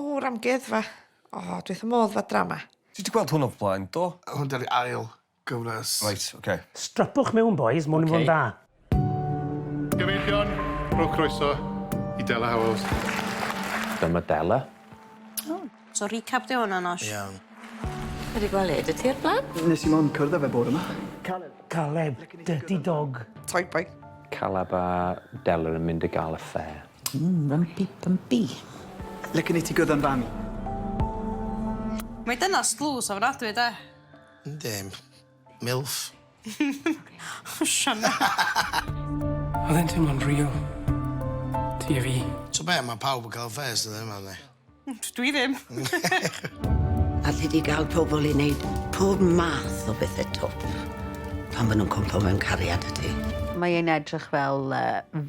Yr Amgueddfa. O, dwi wrth y modd fa drama. Ti wedi gweld hwn o'r blaen, do? Hwn dy'r ail gyfres. Right, oce. Strapwch mewn, bois, mwyn i fod yn dda. Gyfeillion, rhowch croeso i Dela Howells. Dyma Dela. So recap di hwnna, Nosh? Iawn. Wedi gweld ed y ti'r blaen? Nes i mond cwrdd â fe bore yma. Caleb, dirty dog. Toy boy. Caleb a Dela yn mynd i gael y ffair. Bumpy. Lecyn i ti gyda'n fami. Mae dyna slws o fynadwy, de? Dim. Milf. Sianel. Oedd e'n teimlo'n real. Ti a fi. So be, mae pawb yn cael ffes ydyn yma, ne? Dwi ddim. Alli di gael pobl i wneud pob math o bethau top pan maen nhw'n cwmpo mewn cariad y ti. Mae e'n edrych fel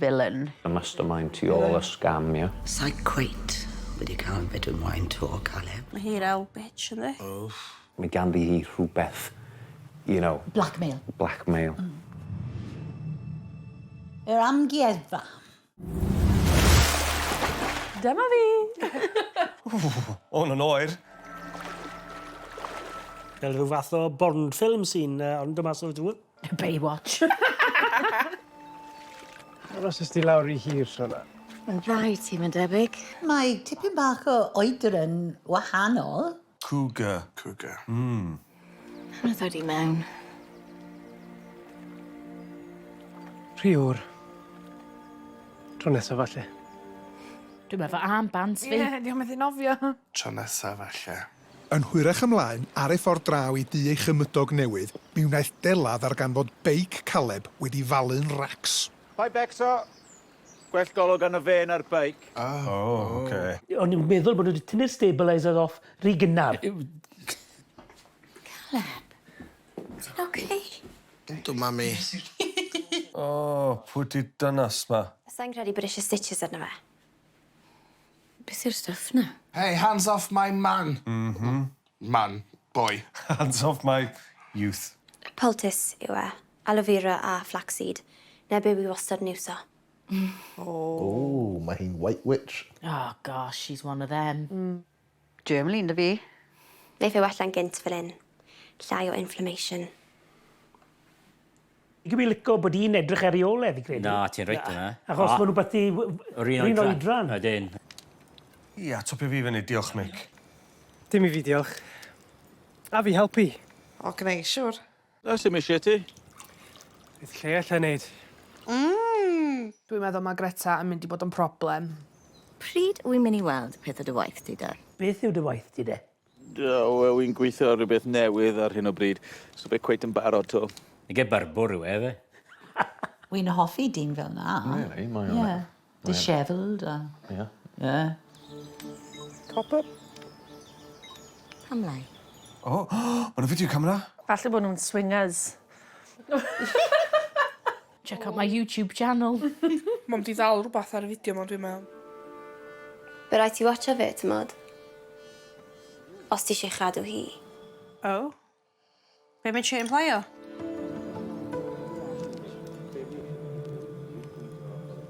villain. Y mastermind tu ôl y scam, ia. Sa'i cweit wedi cael beth yn wain to, Caleb. Mae hi'r el bitch, ynddi? Mae ganddi hi rhywbeth, you know... Blackmail. Blackmail. Yr Amgueddfa. Dyma fi. O'n yn oer. Fel rhyw fath o Bond film sy'n ond dyma sy'n dwi. Baywatch. Aros ysdi lawr i hir trona. Yn rai ti, mae'n debyg. Mae tipyn bach o oedr yn wahanol. Cougar. Cougar. Hwnnw ddod i mewn. Rhiwr. Tro nesaf falle. Dwi'n meddwl armbands fi. Ie, diolch methu nofio. Tro nesaf, falle. Yn hwyrach ymlaen, ar ei ffordd draw i dŷ ei chymydog newydd, mi wnaeth Dela ddarganfod beic Caleb wedi falu'n racs. Pai becso. Gwell golwg yn y fen ar beic. O, oce. O'n i'n meddwl bod wedi tynnu'r stabilisers off rhy gynnar. Caleb, ti'n oce? Dwi'n mami. O, pwy di dynas ma? Sa'n credu bod eisiau stitches arno fe. Beth yw'r stuff na? Hey, hands off my man. Man. Boy. Hands off my youth. Poultice yw e. Aloe vera a flaxseed. Neu be wi wastad yn iwso. Oh, mae hi'n White Witch. Oh, gosh, she's one of them. Germany, na fi. Neith e wella'n gynt fel un. Llai o inflammation. I gybi licio bod hi'n edrych ar ei ole, fi credu. Na, ti'n reit yna. Achos maen nhw beth i... Rhin oedran. Ydyn. Ia, topio fi fyny, diolch, Mick. Dim i fi diolch. A fi helpu. O, gyda i, siwr. Oes dim eisiau ti? Beth lle allan neud? Dwi'n meddwl mae Greta yn mynd i bod yn problem. Pryd wy'n mynd i weld peth o dy waith ti, da? Beth yw dy waith ti, de? Wel, wy'n gweithio ar rhywbeth newydd ar hyn o bryd. So fe cweit yn barod to. I ge barbwr yw efe. Wy'n hoffi dyn fel na. Really, mae o'n... Yeah. Dishevelled a... Ie. Yeah. Copper? Pam lai? O, mae'n fideo camera? Falle bod nhw'n swingers. Check out my YouTube channel. Mam di ddal rhywbeth ar y fideo ma, dwi'n meddwl. Be rai ti watcha fe, tymod? Os ti eisiau chadw hi. O? Be mae'n siarad yn plaio?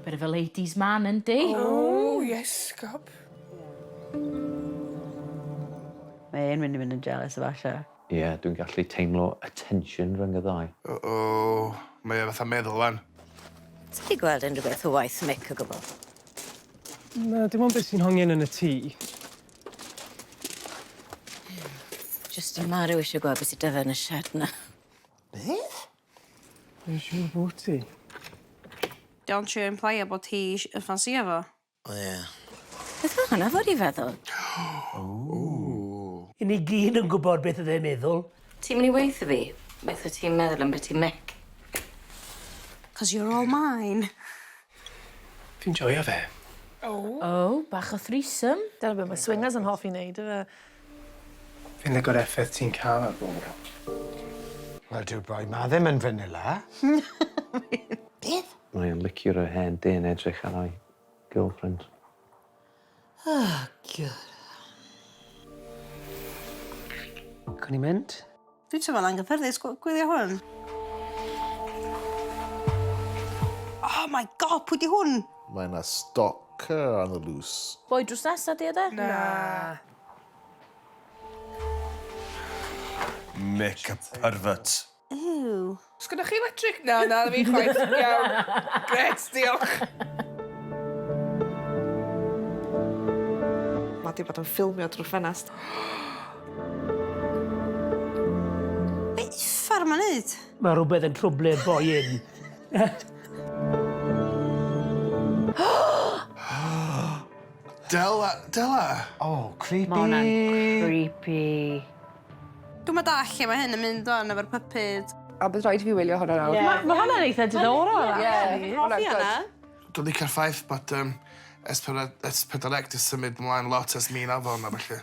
Bit of a ladies man, yndi? Oh, yes, gob. Mae e'n mynd i fynd yn jealous o fasha. Ie, dwi'n gallu teimlo attention rhwng y ddau. O, mae e fatha meddwl wan. Ti di gweld unrhyw beth o waith Mick o gwbl? Na, dim ond beth sy'n hongian yn y tŷ. Just yn marw eisiau gweld beth sy'n dyfa yn y shed na. Beth? Dwi'n siŵr bod ti. Don't you imply bod hi yn ffansi efo? O, ie. Beth o hwnna fod i feddwl? I ni gyd yn gwybod beth ydy'n meddwl. Ti'n mynd i weithio fi? Beth o ti'n meddwl am beth i Mick? 'Cause you're all mine. Fi'n joio fe. Oh, bach o threesome. Dyna beth mae swingers yn hoffi wneud, yfe? Fi'n ligo'r effaith ti'n cael ar bobl. Wel, dyw'r boi ma ddim yn vanilla. Beth? Mae'n licio'r hen dyn edrych ar ei girlfriend. Oh, good. Can i mynd? Dwi'n teimlo'n anghyffyrddus gwylio hwn. Oh my god, pwy di hwn? Mae yna stoc on the loose. Boi drws nesa di yde? Na. Mick a pervert. Ew. Sgynnoch chi electric? Na, fi chwaith. Iawn. Gret, diolch. Mae di bod yn ffilmio drwy ffenast. Be uffar ma'n neud? Mae rhywbeth yn trwblu'r boi un. Dela. Oh, creepy. Ma' hwnna'n creepy. Dwi'n meddwl lle mae hyn yn mynd o'n efo'r pypyd. A bydd rhaid i fi wylio hwnna nawr. Mae hwnna'n eitha diddorol. Hoffi hwnna. Dwi'n licio'r ffaith bod S4C 'di symud ymlaen lot ers 1000 a felly.